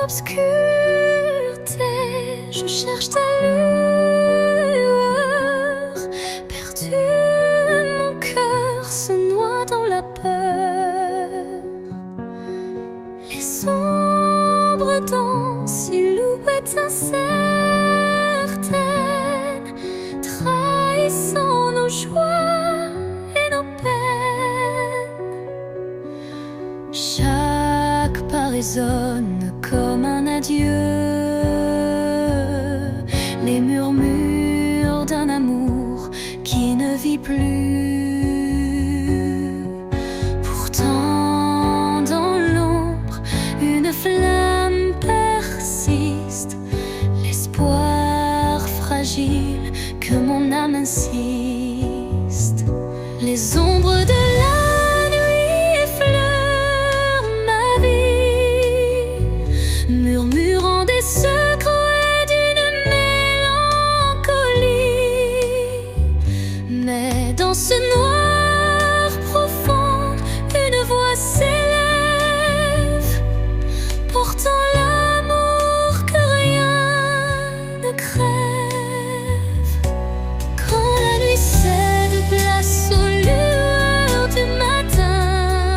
l'obscurité, je cherche ta lueur. Perdu, mon cœur se noie dans la peur. Les ombres dansent, silhouettes incertaines, trahissant nos joies et nos peines. Chaque pas résonne comme un adieu, les murmures d'un amour qui ne vit plus. Pourtant dans l'ombre, une flamme persiste, l'espoir fragile que mon âme insiste. Les ombres de la nuit effleurent ma vie, murmurant des secrets d'une mélancolie. Mais dans ce noir profond, une voix s'élève, portant l'amour que rien ne crève. Quand la nuit cède place aux lueurs du matin,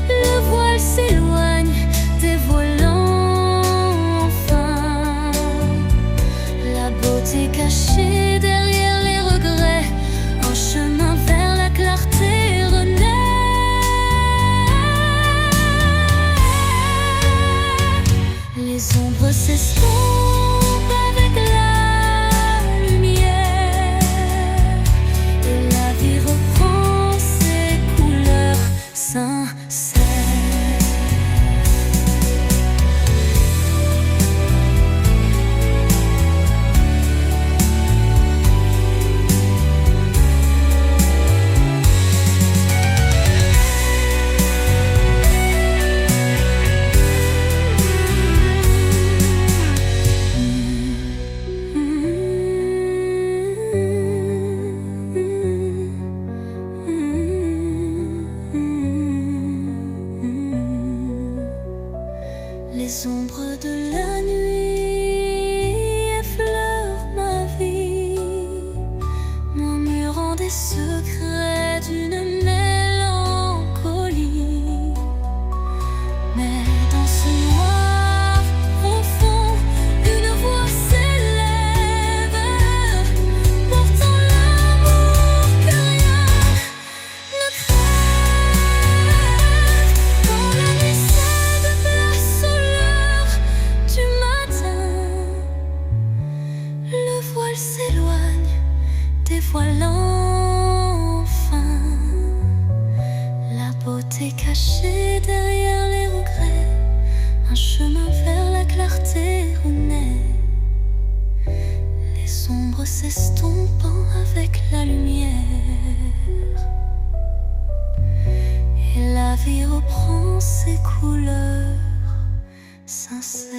le voile s'éloigne, dévoilant enfin la beauté cachée derrière les regrets. Un chemin vers la clarté renaît. Les ombres s'estompent avec la lumière, et la vie reprend ses couleurs sincères. Les ombres de la nuit effleurent ma vie, murmurant des secrets d'une mélancolie. Mais dans ce noir profond, une voix s'élève, portant l'amour que rien ne crève. Quand la nuit cède place aux lueurs du matin, le voile s'éloigne, dévoilant enfin la beauté cachée derrière les regrets. Un chemin vers la clarté renaît, les ombres s'estompant avec la lumière, et la vie reprend ses couleurs sincères.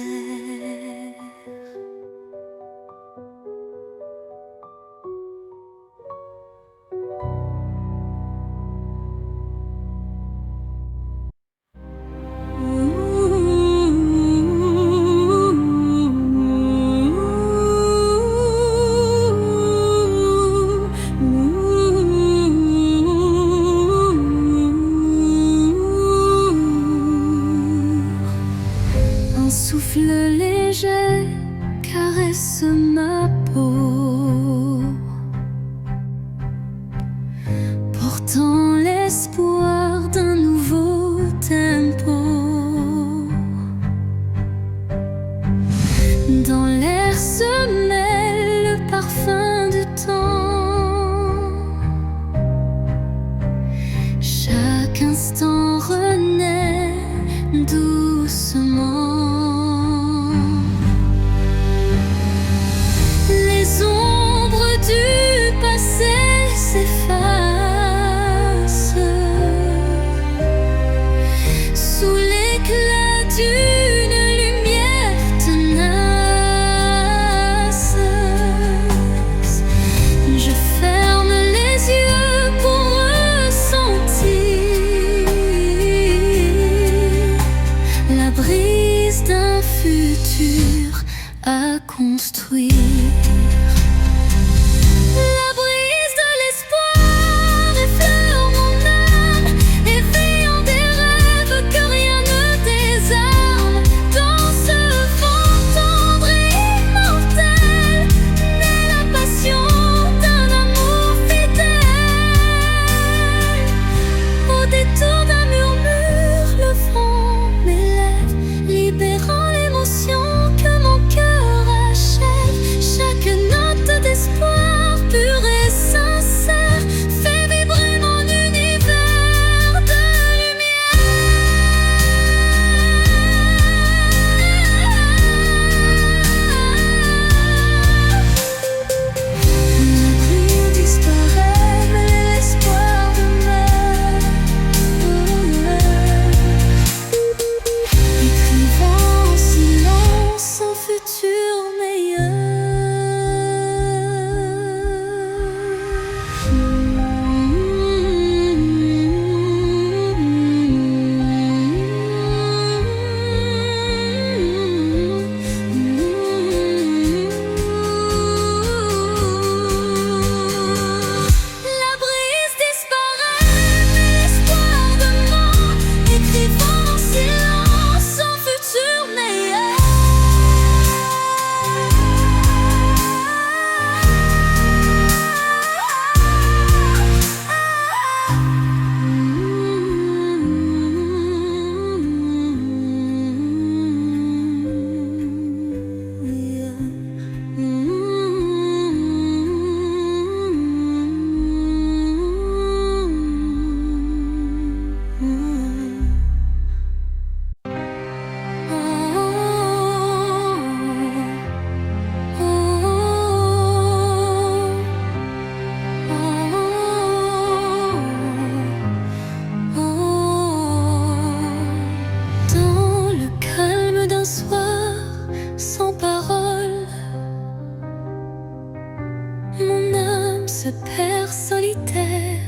solitaire,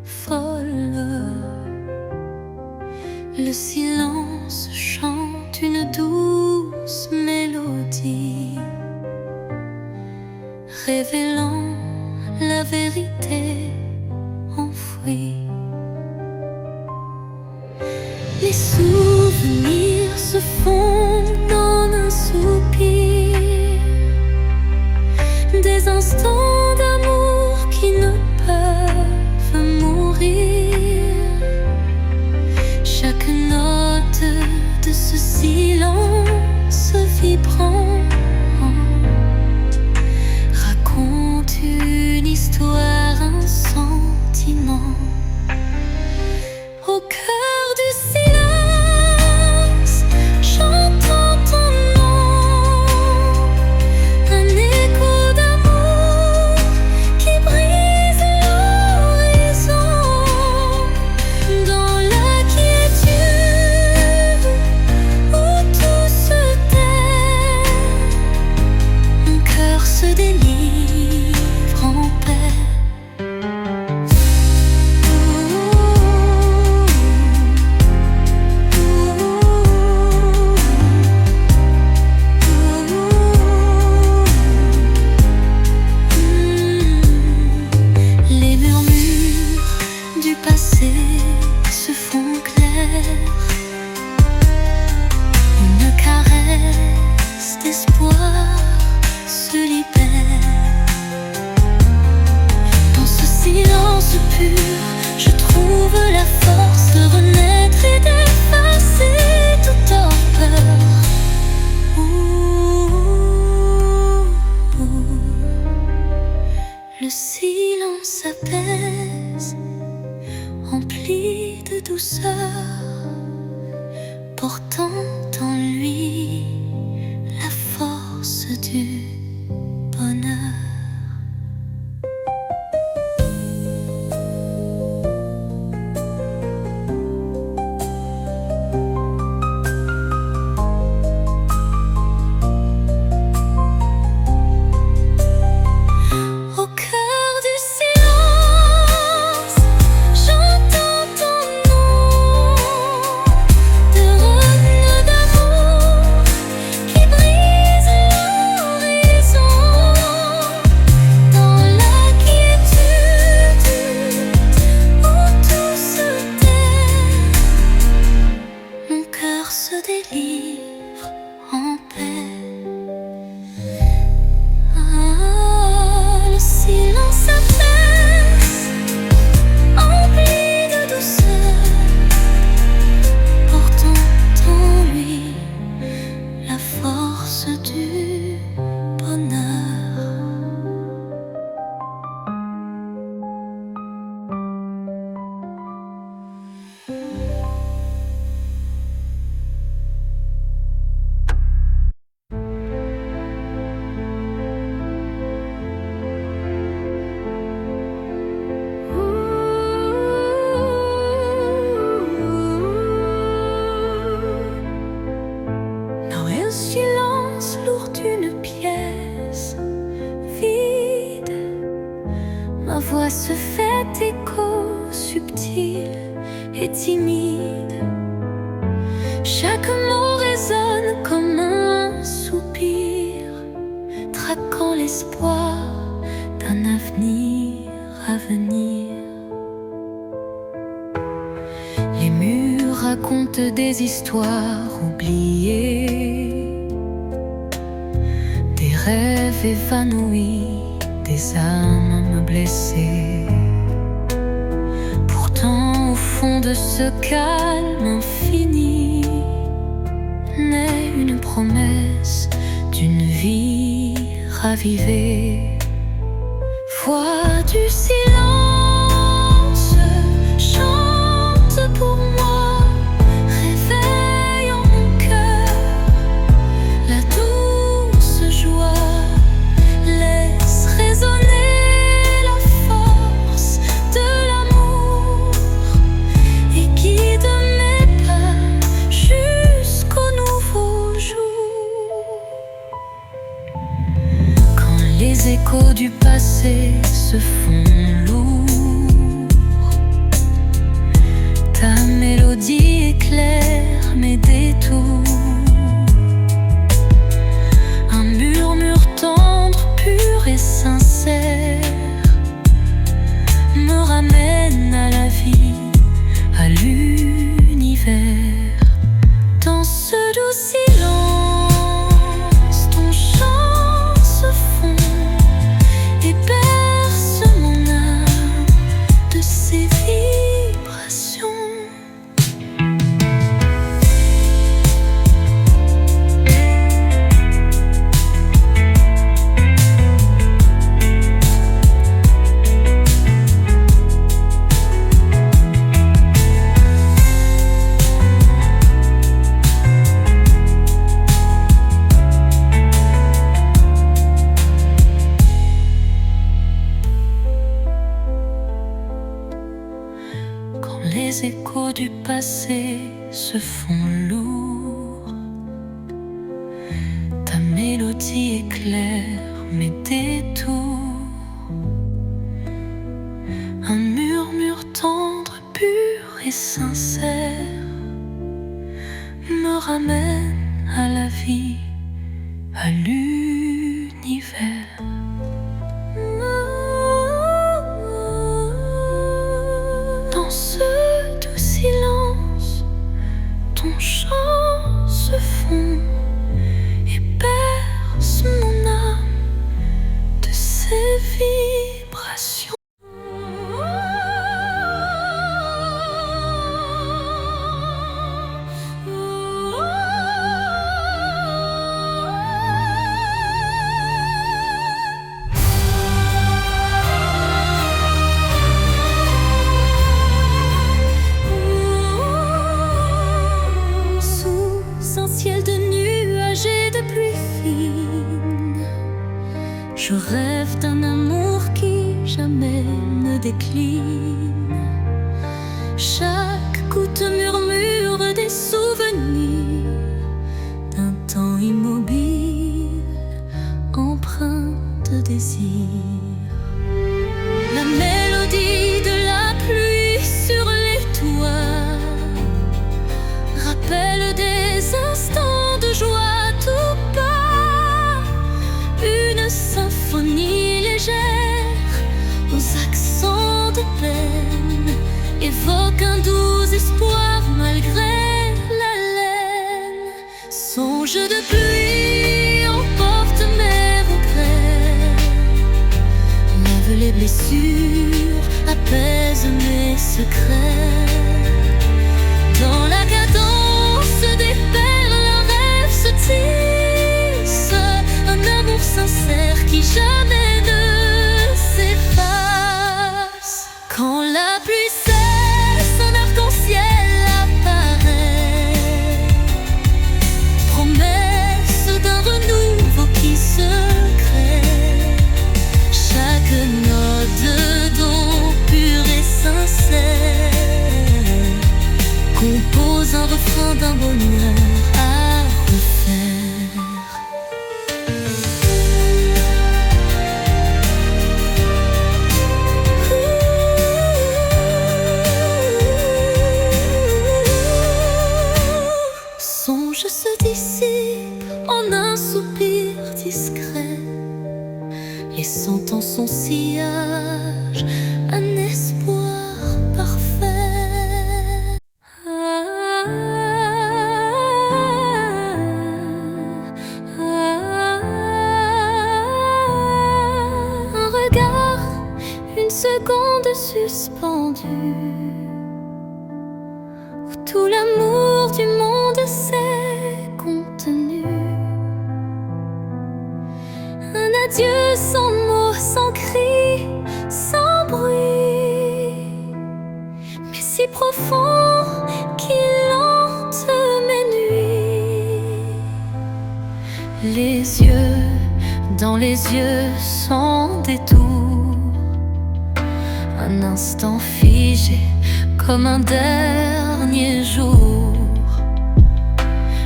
folle. Le silence chante une douce mélodie, révélant la vérité enfouie. Les souvenirs se fondent en un soupir, des instants d'amour qui ne peuvent mourir. Chaque note de ce silence vibrant raconte une histoire, un sentiment. Au cœur du silence, j'entends ton nom, un écho d'amour qui brise l'horizon. Dans la quiétude où tout se tait, mon cœur se délivre en paix. Se font clairs, une caresse d'espoir se libère. Dans ce silence pur, je trouve la force de renaître et d'effacer toute torpeur. Le silence apaise, rempli de douceur, portant en lui la force du bonheur. Se délivre en paix. Le silence apaise, empli de douceur, portant en lui la force du bonheur. Silence lourd d'une pièce vide, ma voix se fait écho subtil et timide. Chaque mot résonne comme un soupir, traquant l'espoir d'un avenir à venir. Les murs racontent des histoires oubliées, des rêves évanouis, des âmes blessées. Pourtant, au fond de ce calme infini, naît une promesse d'une vie ravivée. Voix du silence, chante pour moi, réveille en mon cœur la douce joie, laisse résonner la force de l'amour et guide mes pas jusqu'au nouveau jour. Quand les échos du passé se font mes détours. Un murmure tendre, pur et sincère me ramène à la vie, à l'univers. Dans ce doux silence, ton chant se fond et berce mon âme de ses vibrations. Les échos du passé se font lourds. Ta mélodie éclaire mes détours. Un murmure tendre, pur et sincère me ramène à la vie, à l'univers. Dans ce doux silence, ton chant se fond et berce mon âme de ses vibrations. Ciel de nuages et de pluie fine, je rêve d'un amour qui jamais ne décline. Chaque goutte murmure des souvenirs d'un temps immobile, empreint de désir. La mélodie de la pluie sur les toits rappelle des instants de joie tout bas. Une symphonie légère aux accents de peine évoque un doux espoir malgré la laine. Songe de pluie emporte mes regrets, lave les blessures, apaise mes secrets. Dans la cadence des perles, un rêve se tisse, un amour sincère qui jamais ne s'efface. Quand la pluie cesse, un arc-en-ciel apparaît, promesse d'un renouveau qui se crée. Chaque note d'eau pure et sincère compose un refrain d'un bonheur à refaire. Songe se dissipe en un soupir discret, laissant en son sillage un espoir parfait. Une seconde suspendue, où tout l'amour du monde s'est contenu. Un adieu sans mots, sans cri, sans bruit, mais si profond qu'il hante mes nuits. Les yeux dans les yeux sans détour, un instant figé comme un dernier jour.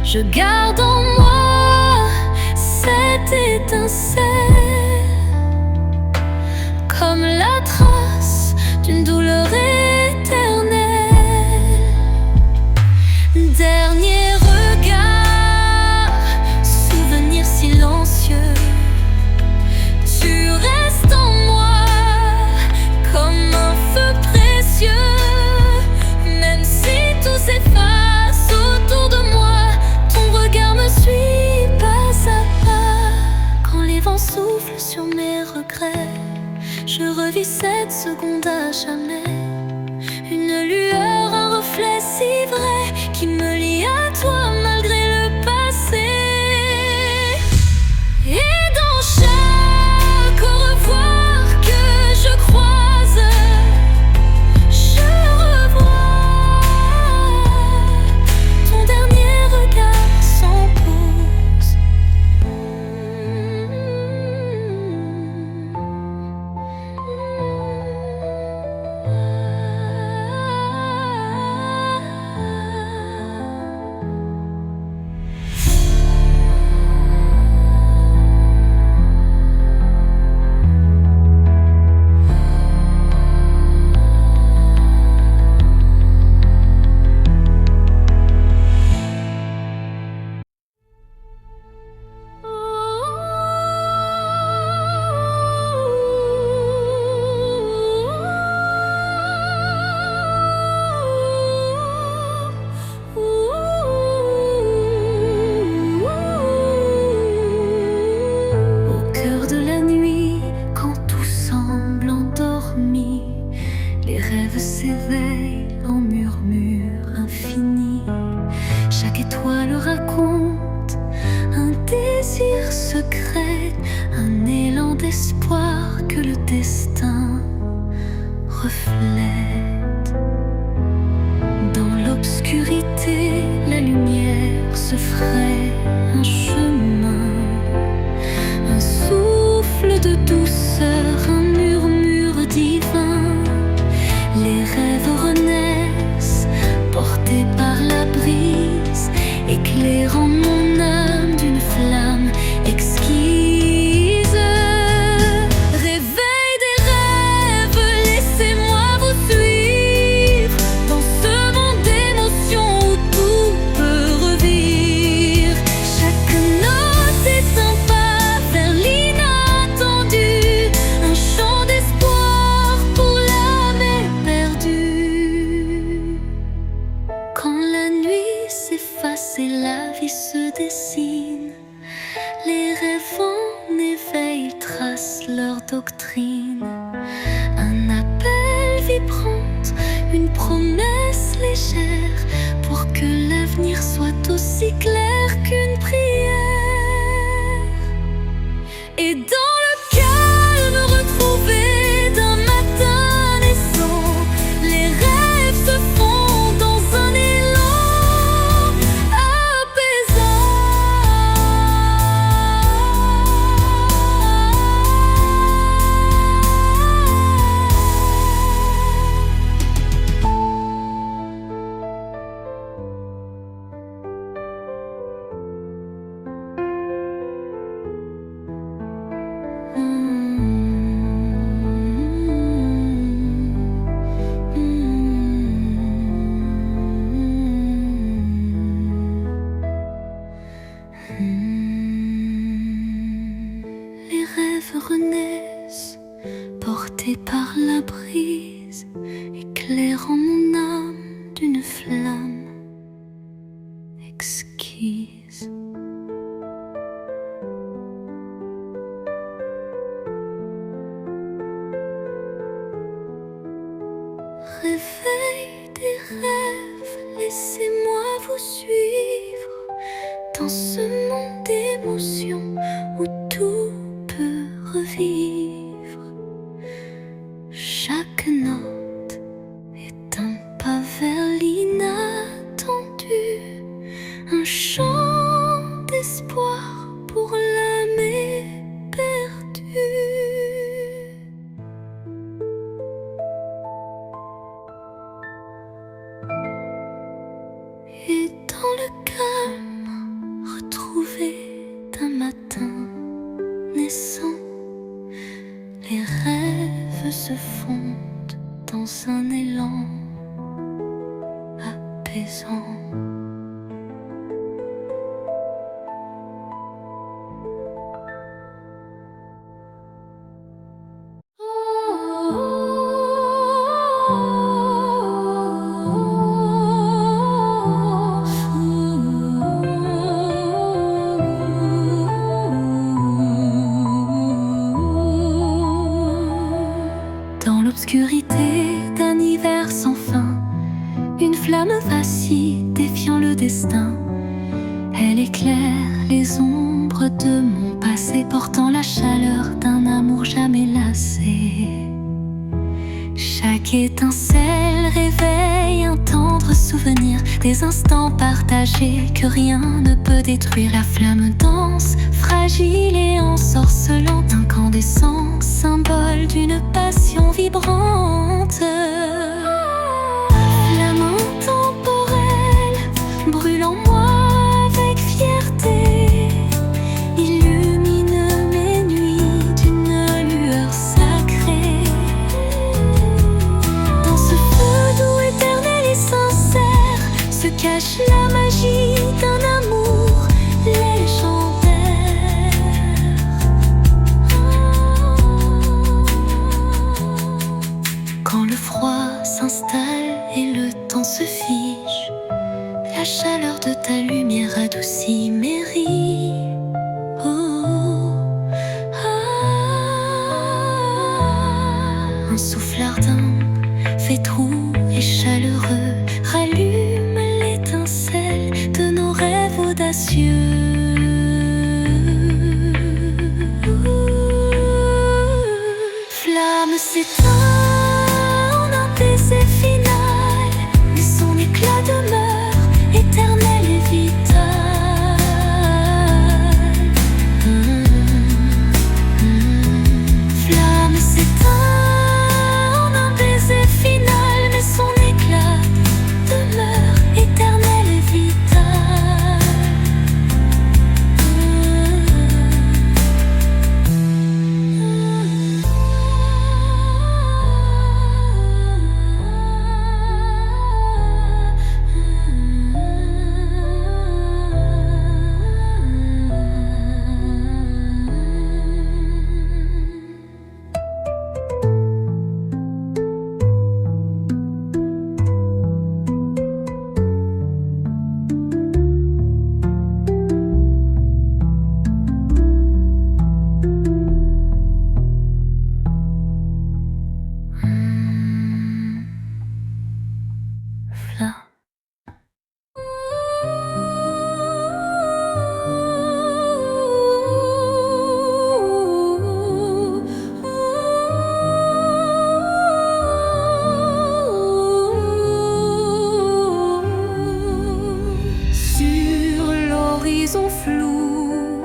Je garde en moi cette étincelle, comme la trace d'une douleur éternelle. Dernier seconde à jamais. Une lueur, un reflet si vrai qui me lie à toi malgré le passé. Et dans chaque au revoir que je croise, je revois ton dernier regard sans pause. Au cœur de la nuit, quand tout semble endormi, les rêves s'éveillent en murmures infinis. Chaque étoile raconte un désir secret, un élan d'espoir que le destin reflète. Dans l'obscurité, la lumière se fraye un chemin, un souffle de douceur, un murmure divin. Les rêves renaissent, portés par la brise, éclairant mon âme d'une flamme exquise. Réveil des rêves, laissez-moi vous suivre dans ce monde d'émotions où tout peut revivre. Chaque note est un pas vers l'inattendu, un chant d'espoir pour l'âme éperdue. Quand la nuit s'efface et la vie se dessine, les rêves en éveil tracent leur doctrine. Un appel vibrante, une promesse légère, pour que l'avenir soit aussi clair qu'une prière. Et dans le calme retrouvé d'un matin naissant, les rêves se font dans un élan apaisant. Les rêves renaissent, portés par la brise, éclairant mon âme d'une flamme exquise. Réveil des rêves, laissez-moi vous suivre dans ce monde d'émotions où tout peut revivre. Chaque note est un pas vers l'inattendu, un chant d'espoir pour l'âme éperdue. Et dans le calme retrouvé d'un matin naissant, les rêves se fondent dans un élan apaisant. Dans l'obscurité, ainsi, défiant le destin. Elle éclaire les ombres de mon passé, portant la chaleur d'un amour jamais lassé. Chaque étincelle réveille un tendre souvenir, des instants partagés que rien ne peut détruire. La flamme danse, fragile et ensorcelante, incandescent, symbole d'une passion vibrante. Flamme intemporelle, brûle en moi avec fierté, illumine mes nuits d'une lueur sacrée. Dans ce feu doux, éternel et sincère, se cache la magie d'un amour légendaire. Quand le froid s'installe et le temps se fige, la chaleur de ta lumière adoucit mes rides. Un souffle ardent, fétroux et chaleureux, rallume l'étincelle de nos rêves audacieux. Flamme s'éteint en un baiser final, mais son éclat demeure éternel et vital. Flamme s'éteint en un baiser final, mais son éclat demeure éternel et vital. Sur l'horizon flou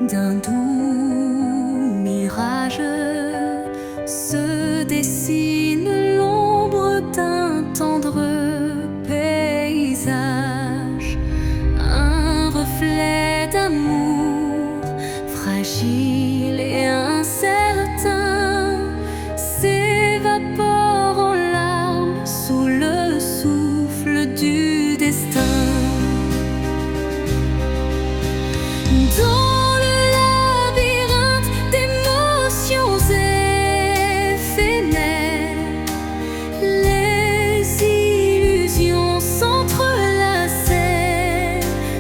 d'un doux mirage se dessine l'ombre d'un tendre paysage, un reflet d'amour fragile et incertain s'évapore en larmes sous le souffle du destin. Dans le labyrinthe d'émotions éphémères, les illusions s'entrelacent,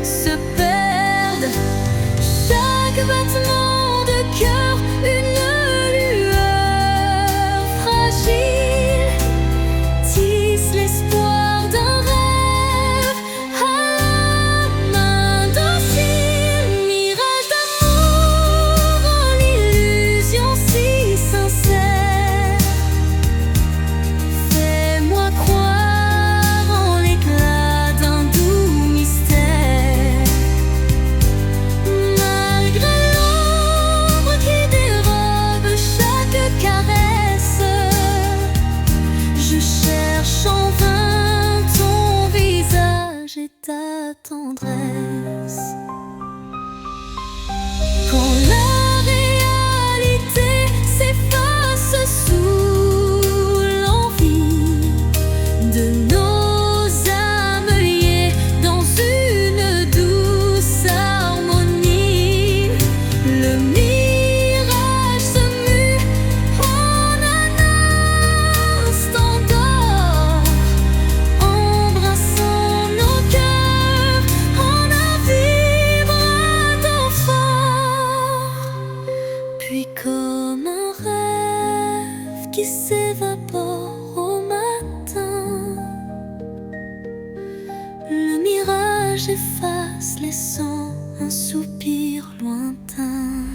se perdent. Chaque battement de cœur, une lueur fragile, tisse l'espoir d'un rêve à la main docile. Mirage d'amour en l'illusion si sincère, fais-moi croire en l'éclat d'un doux mystère. Malgré l'ombre qui dérobe chaque caresse, je cherche en vain ton visage et ta tendresse. Quand la réalité s'efface sous l'envie de nos âmes liées dans une douce harmonie, le mirage se mue en un instant d'or, embrassant nos cœurs en un vivre visage efface, laissant un soupir lointain.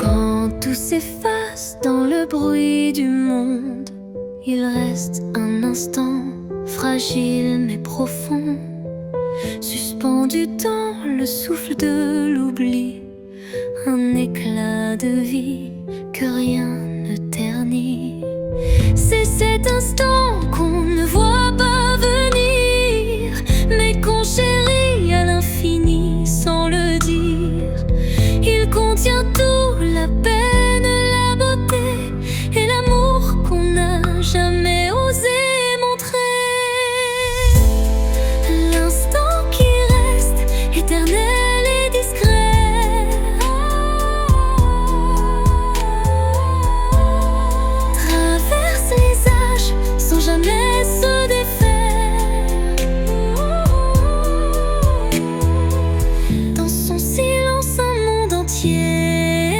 Quand tout s'efface dans le bruit du monde, il reste un instant fragile mais profond, suspendu dans le souffle de l'oubli, un éclat de vie que rien ne ternit. C'est cet instant qu'on ne voit pas venir, mais qu'on chérit à l'infini sans le dire. Il contient tout, la peine, la beauté et l'amour qu'on n'a jamais osé montrer. L'instant qui reste éternel et discret, traverse les âges sans jamais se défaire. Dans son silence un monde entier,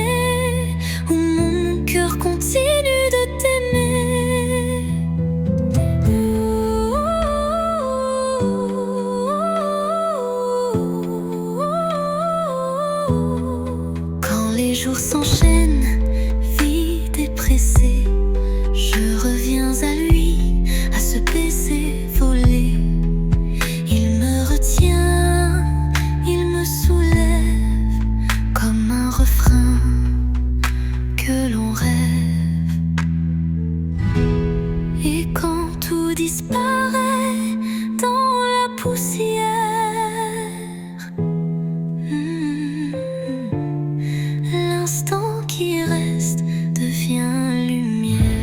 où mon cœur continue de t'aimer. Quand les jours s'enchaînent, vides et pressés, je reviens à lui, à ce baiser volé. Il me retient, il me soulève, comme un refrain que l'on rêve. Et quand tout disparaît dans la poussière, l'instant qui reste devient lumière.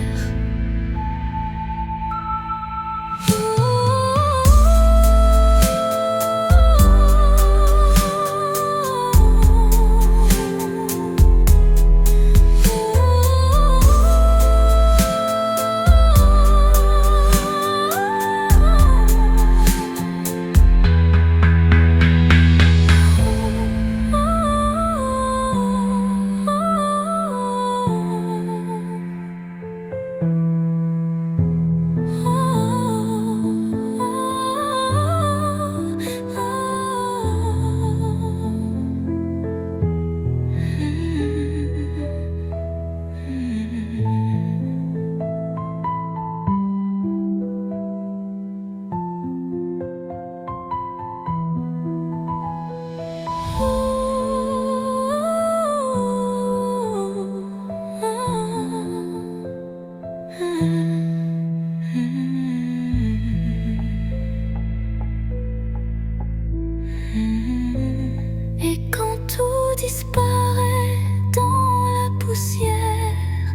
Et quand tout disparaît dans la poussière,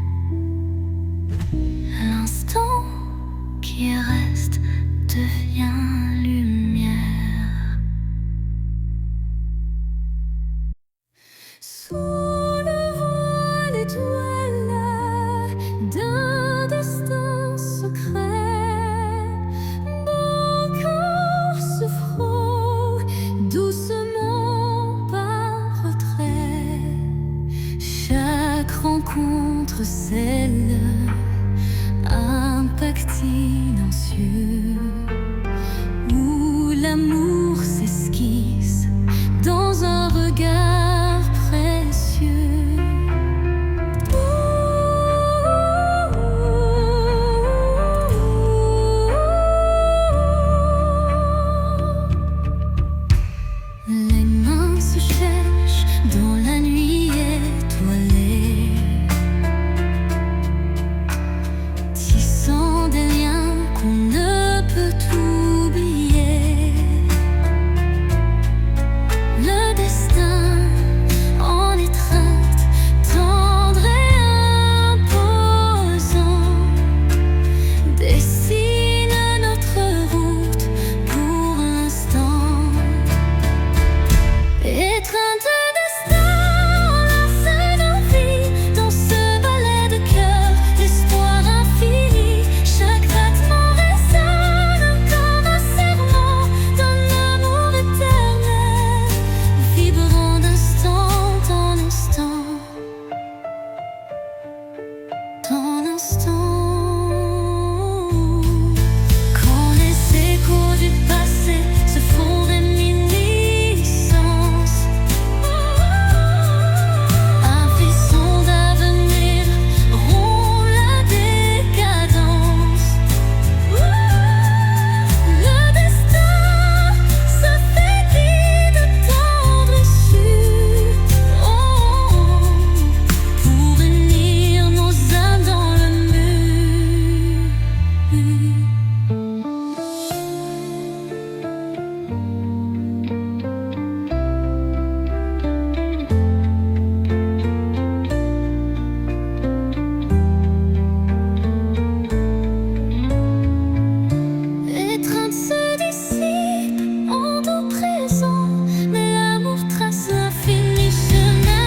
l'instant qui reste devient lumière. Sous le voile étoile d'un destin secret, mon cœur se frôle doucement par retrait. Chaque rencontre scelle un pactile instant. Quand les échos du passé se font réminiscence, un frisson d'avenir rompt la décadence. Le destin se fait guide tendre et sûr, pour unir nos âmes dans le mur. L'étreinte se dissipe en doux présent, mais l'amour trace l'infini chemin.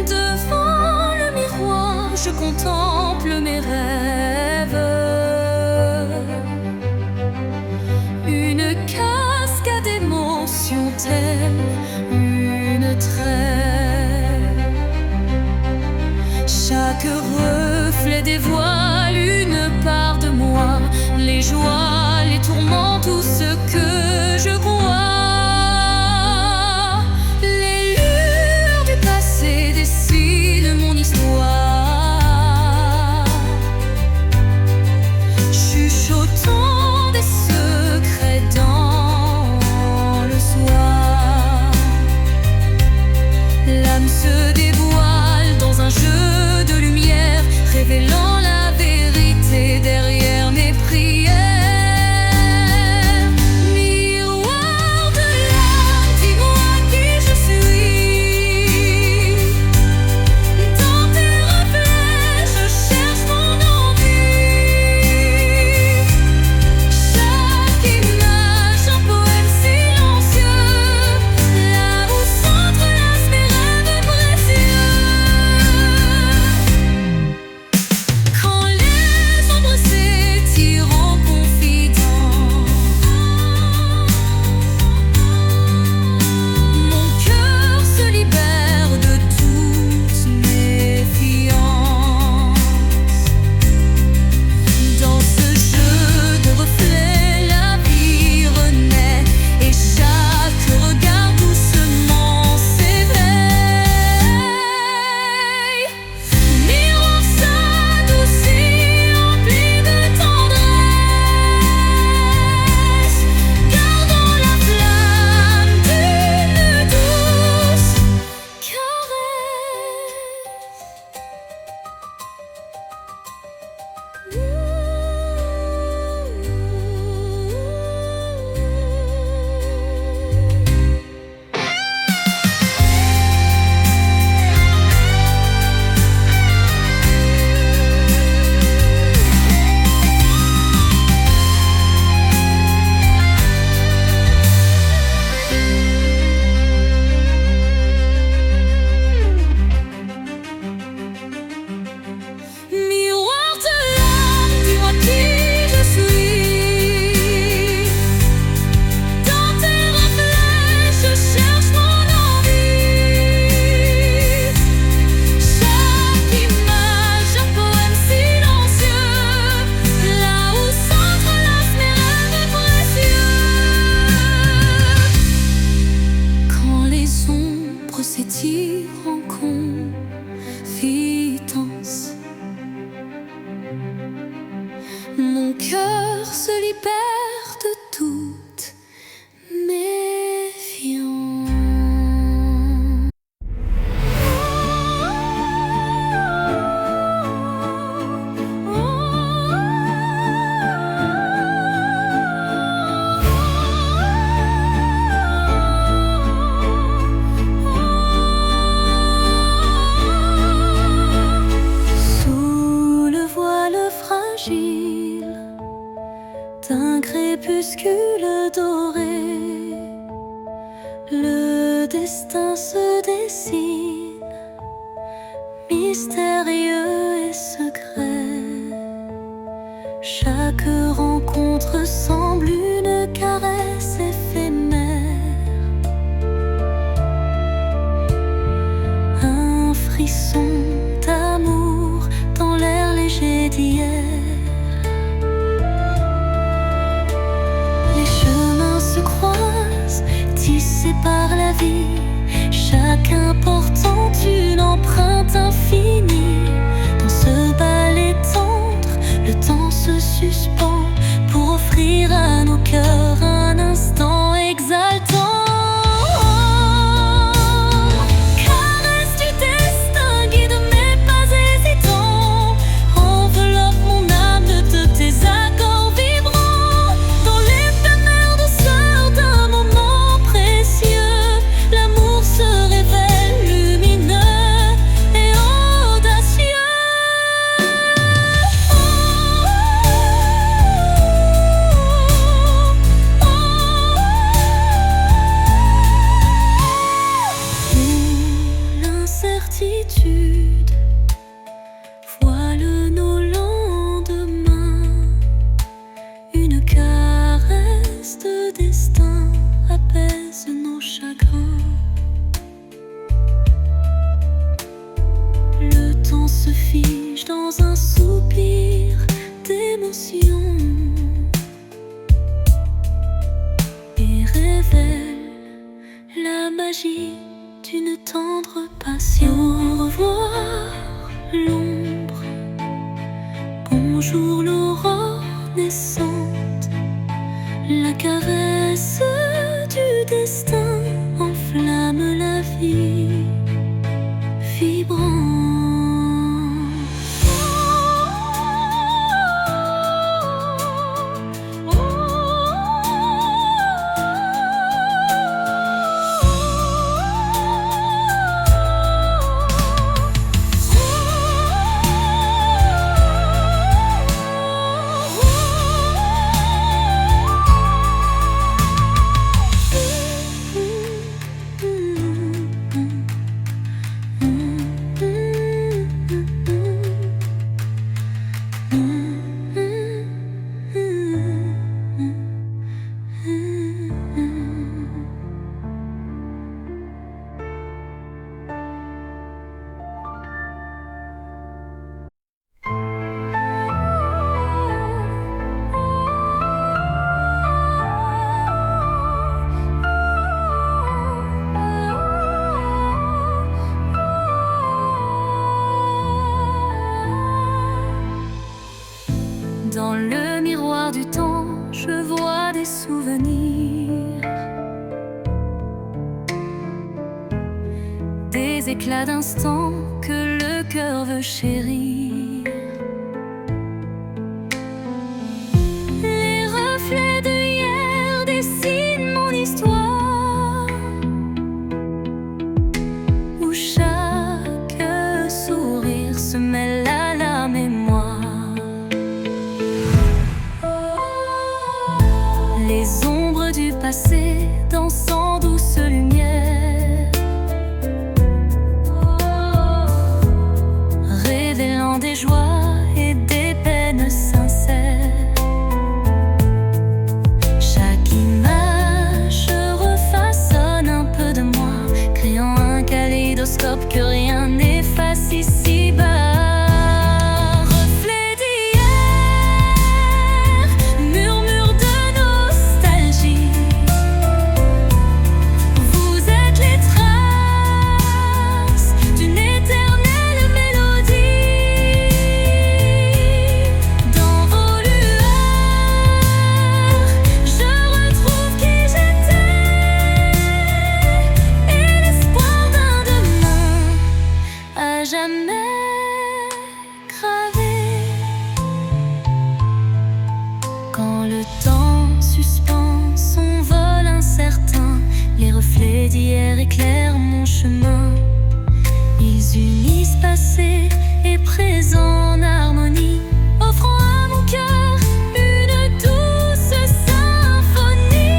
Devant le miroir, je contemple mes rêves. Une cascade d'émotions telle une trêve. Chaque reflet dévoile une part de moi, les joies, les tourments, tout ce que je crois. Les lueurs du passé dessinent mon histoire, chuchotant des secrets dans le soir. L'âme se dévoile dans un jeu de lumière, révélant la vérité derrière mes prières. Miroir de l'âme, dis-moi qui je suis. Dans tes reflets, je cherche mon envie. Chaque image, un poème silencieux, là où s'entrelacent mes rêves précieux. Quand les ombres s'étirent en confidence, mon cœur se libère de toute méfiance. Dans ce jeu de reflets, la vie renaît et chaque regard doucement s'éveille. Miroir s'adoucit, empli de tendresse, gardant la flamme d'une douce Miroir de l'âme, dis-moi qui je suis. Dans tes reflets, je cherche mon envie. Chaque image, un poème silencieux, là où s'entrelacent mes rêves précieux. Quand les ombres s'étirent en confidence, mon cœur se libère de toute méfiance. se dessine, mystérieux et secret. Chaque rencontre semble une caresse éphémère, un frisson d'amour dans l'air léger d'hier. Les chemins se croisent, tissés par la vie, chacun portant une empreinte infinie. Dans ce ballet tendre, le temps se suspend pour offrir à nos cœurs un instant exaltant. Caresse du destin, guide mes pas hésitants, enveloppe mon âme de tes accords vibrants. Dans l'éphémère douceur d'un moment précieux, l'amour se révèle lumineux et audacieux. Où l'incertitude voile nos lendemains, une caresse de destin apaise nos chagrins. Le temps se fige dans un soupir d'émotion et révèle la magie d'une tendre passion. Au revoir l'ombre, bonjour l'aurore naissante. La caresse du destin enflamme la vie vibrante. Dans le miroir du temps, je vois des souvenirs, des éclats d'instants que le cœur veut chérir. Les reflets de hier dessinent mon histoire, où chaque sourire se mêle à la mémoire. Les ombres du passé dansant douce lumière, révélant des joies et des peines sincères. Chaque image refaçonne un peu de moi, créant un kaléidoscope que rien n'efface ici-bas. Quand le temps suspend son vol incertain, les reflets d'hier éclairent mon chemin. Ils unissent passé et présent en harmonie, offrant à mon cœur une douce symphonie.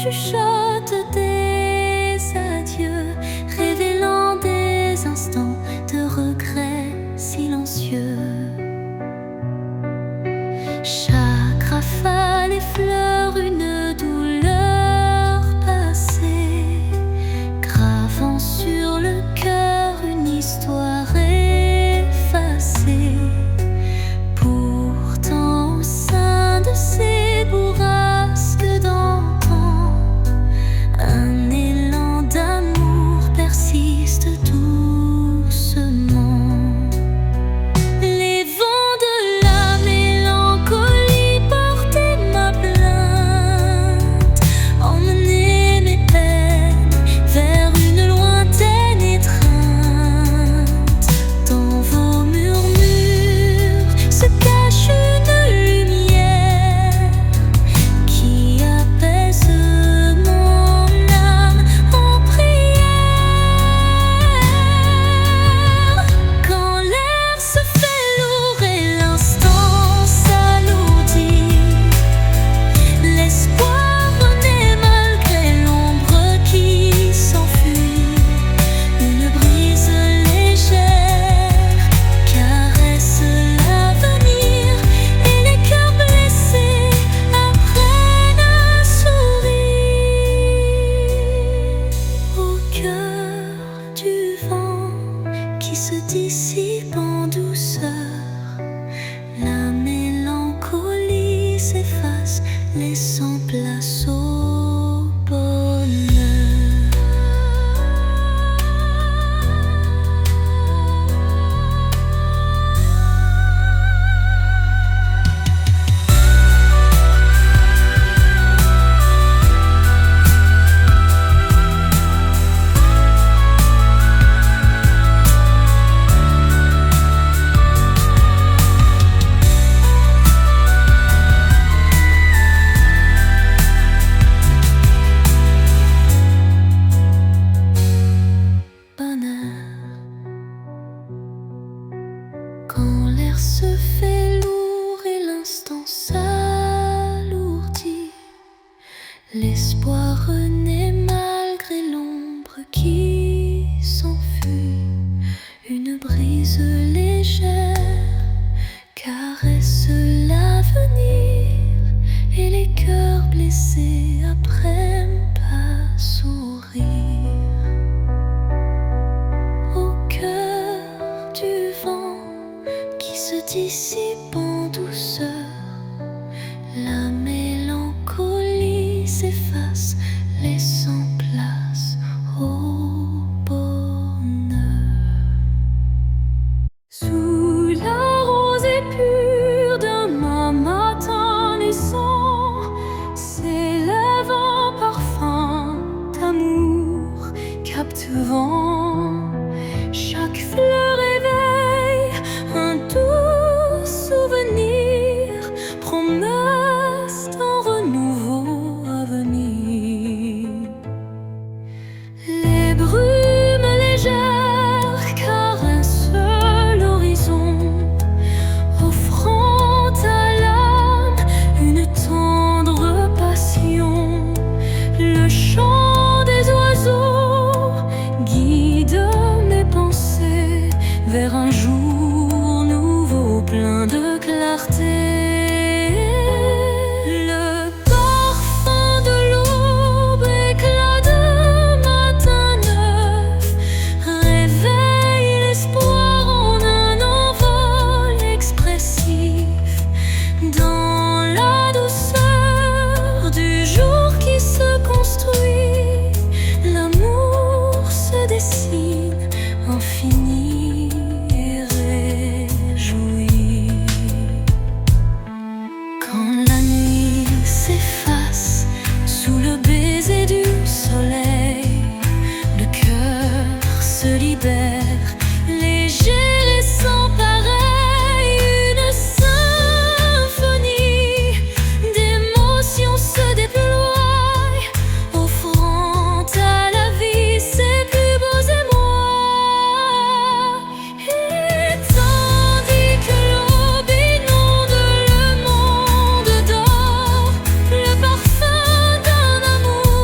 chuchote des adieux, révélant des instants de regret silencieux. Chaque rafale effleure une douleur passée, gravant sur le cœur une histoire effacée. Pourtant au sein de ces bourrasques d'antan, un élan d'amour persiste doucement. Les vents de la mélancolie portaient ma plainte, emmenaient mes peines vers une lointaine étreinte. Dans vos murmures se cache une lumière qui apaise mon âme en prière. Quand l'air se fait lourd et l'instant s'alourdit, l'espoir renaît malgré l'ombre qui s'enfuit. Une brise légère caresse l'avenir et les cœurs blessés apprennent à sourire. Au cœur du vent qui se dissipe en douceur, la mélancolie s'efface, laissant place au bonheur. Quand l'air se fait lourd et l'instant s'alourdit, l'espoir renaît malgré l'ombre qui s'enfuit. Une brise légère caresse l'avenir et les cœurs blessés apprennent à sourire. Au cœur du vent qui se dissipe en douceur, la mélancolie s'efface, laissant place au bonheur. Sous la rosée pure d'un matin naissant s'élève un parfum d'amour captivant. Chaque fleur éveille un doux souvenir, promesse d'un renouveau à venir. Les brumes légères caressent l'horizon, offrant à l'âme une tendre passion. Le chant des oiseaux guide mes pensées vers un jour nouveau plein de clarté. Le parfum de l'aube, éclat de matin neuf, réveille l'espoir en un envol expressif. Dans la douceur du jour qui se construit, l'amour se dessine infini et réjoui. Quand la nuit s'efface sous le baiser du soleil, le cœur se libère, léger et sans pareil. Une symphonie d'émotions se déploie, offrant à la vie ses plus beaux émois. Et tandis que l'aube inonde le monde d'or, le parfum d'un amour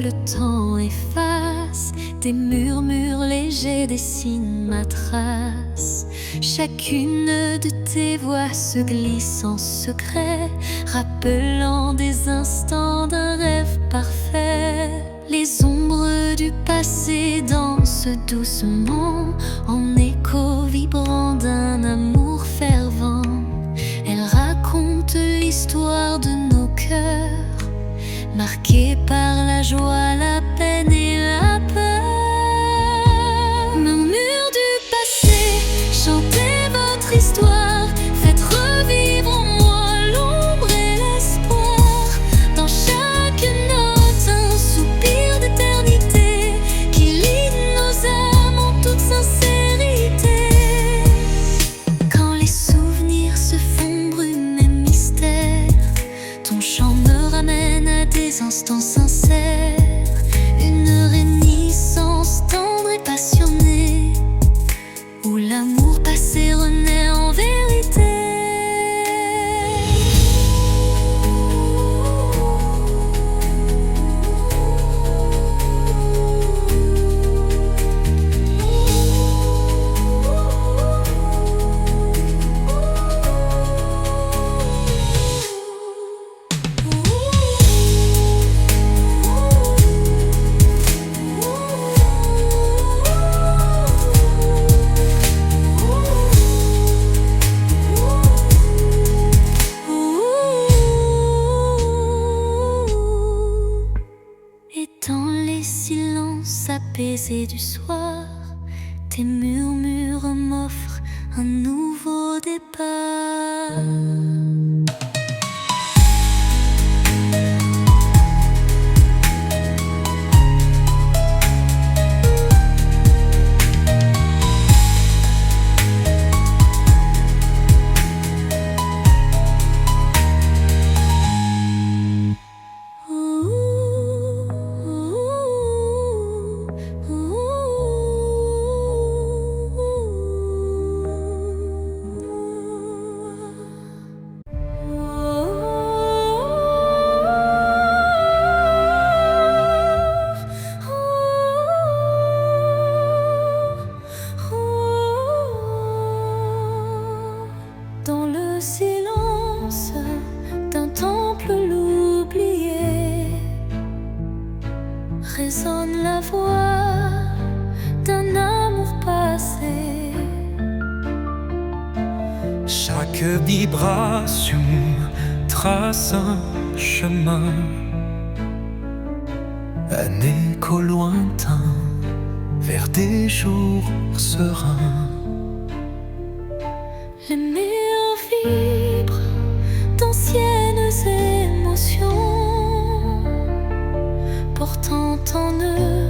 le temps efface, des murmures légers dessinent ma trace. Chacune de tes voix se glisse en secret, rappelant des instants d'un rêve parfait. Les ombres du passé dansent doucement, en écho vibrant d'un amour fervent. Elles racontent l'histoire de nos cœurs, marqués par la joie, la peine et la peur. Murmures du passé, chantez votre histoire, faites revivre en moi l'ombre et l'espoir. Dans chaque note, un soupir d'éternité qui lie nos âmes en toute sincérité. Quand les souvenirs se font brume et mystère, ton chant me ramène à des instants sincères, une réminiscence tendre et passionnée, où l'amour passé renaît en vérité. Et dans les silences apaisés du soir, tes murmures m'offrent un nouveau départ. Dans le silence d'un temple l'oublié, résonne la voix d'un amour passé. Chaque vibration trace un chemin, un écho lointain vers des jours sereins. Les murs vibrent d'anciennes émotions, portant en eux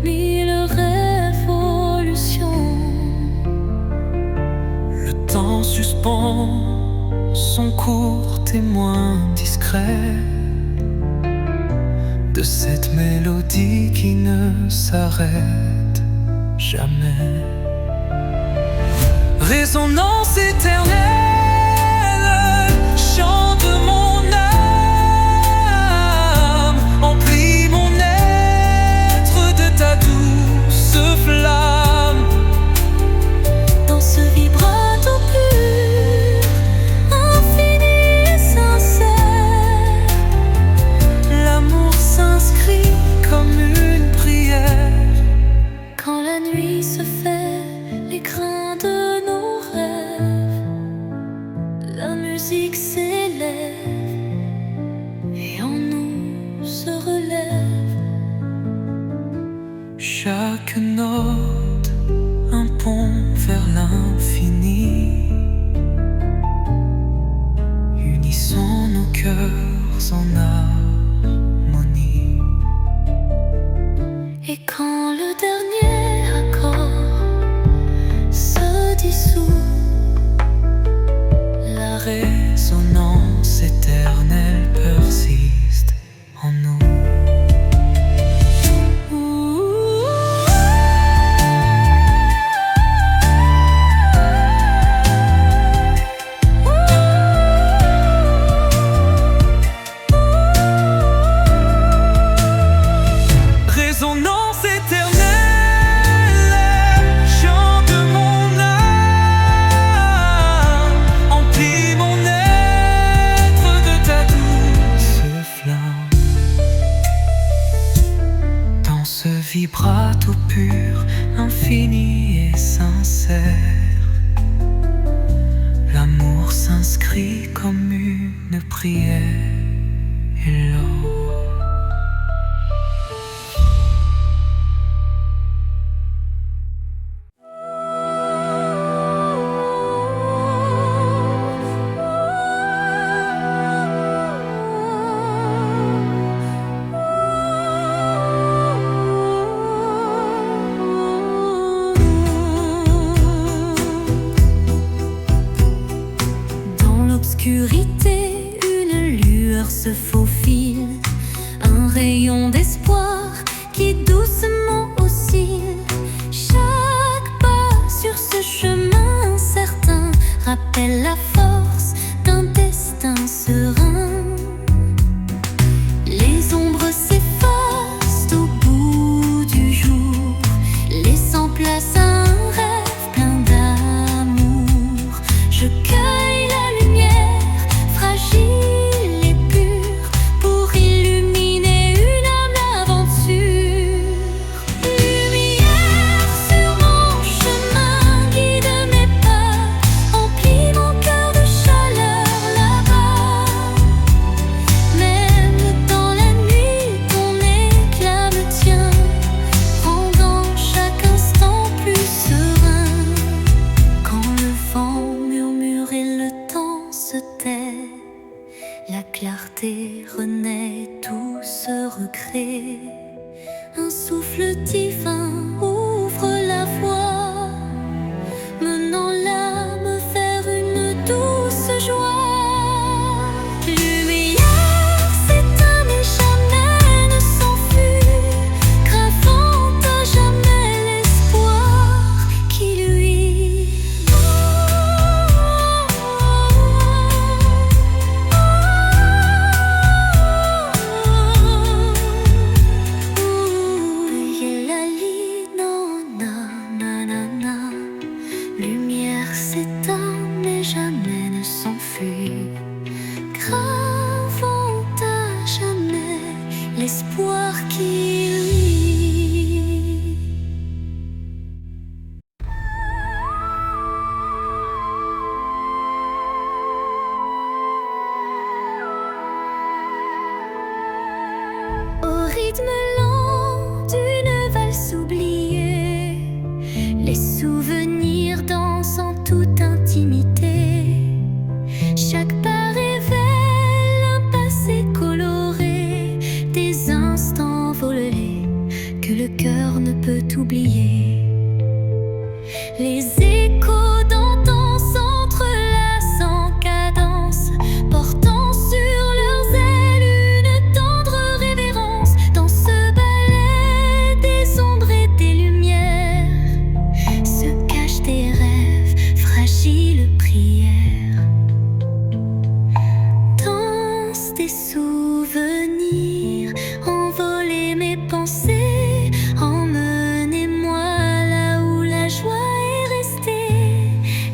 mille révolutions. Le temps suspend son court témoin discret de cette mélodie qui ne s'arrête jamais. Résonance éternelle, chante mon âme, emplis mon être de ta douce flamme. Dans ce vibrato pur, infini et sincère, L'amour s'inscrit comme une prière. quand la nuit se fait l'écrin de nos rêves, la musique s'élève et en nous se relève. Chaque note, un pont vers l'infini. Unissons nos cœurs en harmonie. Et quand le dernier accord se dissout, La résonance éternelle persiste en nous. vibrato pur, infini et sincère. L'amour s'inscrit comme une prière et l'or. L'obscurité, une lueur se faufile, un rayon d'espoir qui doucement oscille. Chaque pas sur ce chemin incertain rappelle la force d'un destin serein. Les ombres s'effacent au bout du jour, laissant place à un rêve plein d'amour. Je cueille la lumière fragile et pure pour illuminer une âme d'aventure. Lumière sur mon chemin, guide mes pas, emplis mon cœur de chaleur là-bas. Même dans la nuit, ton éclat me tient, rendant chaque instant plus serein. Quand le vent murmure et le temps se tait, la clarté renaît, tout se recrée. Un souffle divin ouvre la voie, menant l'âme vers une douce joie. Lumière s'éteint mais jamais ne s'enfuit, gravant à jamais l'espoir qui luit. Lumière s'éteint mais jamais ne s'enfuit, gravant à jamais l'espoir qui luit. Au rythme lent d'une valse oubliée, les souvenirs dansent en toute intimité. Chaque pas révèle un passé coloré, des instants volés que le cœur ne peut oublier. Les échos d'antan s'entrelacent en cadence, portant sur leurs ailes une tendre révérence. Dans ce ballet des ombres et des lumières se cachent des rêves, fragiles prières. Danse des souvenirs, envoler mes pensées, emmenez-moi là où la joie est restée.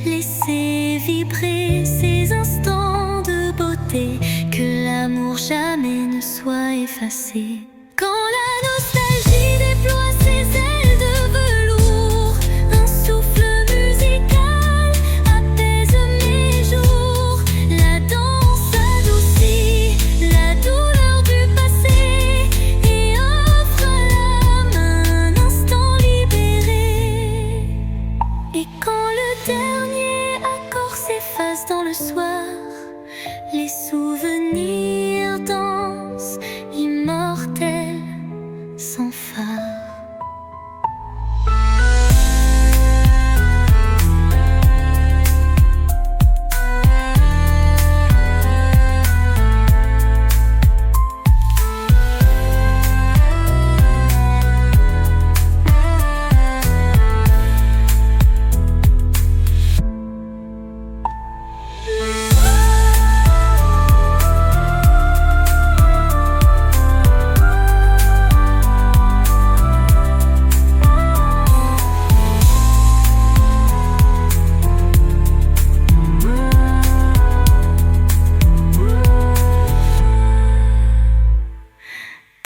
Laissez vibrer ces instants de beauté, que l'amour jamais ne soit effacé. Quand la nostalgie déploie ses ailes de velours, un souffle musical apaise mes jours. La danse adoucit la douleur du passé et offre à l'âme un instant libéré. Et quand le dernier accord s'efface dans le soir, les souvenirs dansent, immortels, sans phare.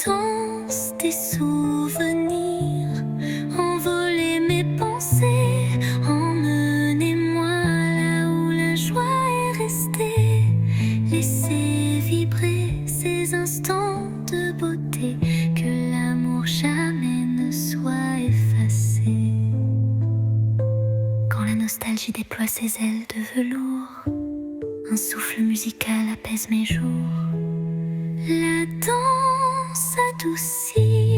Danse des souvenirs. qui déploie ses ailes de velours. Un souffle musical apaise mes jours. La danse adoucit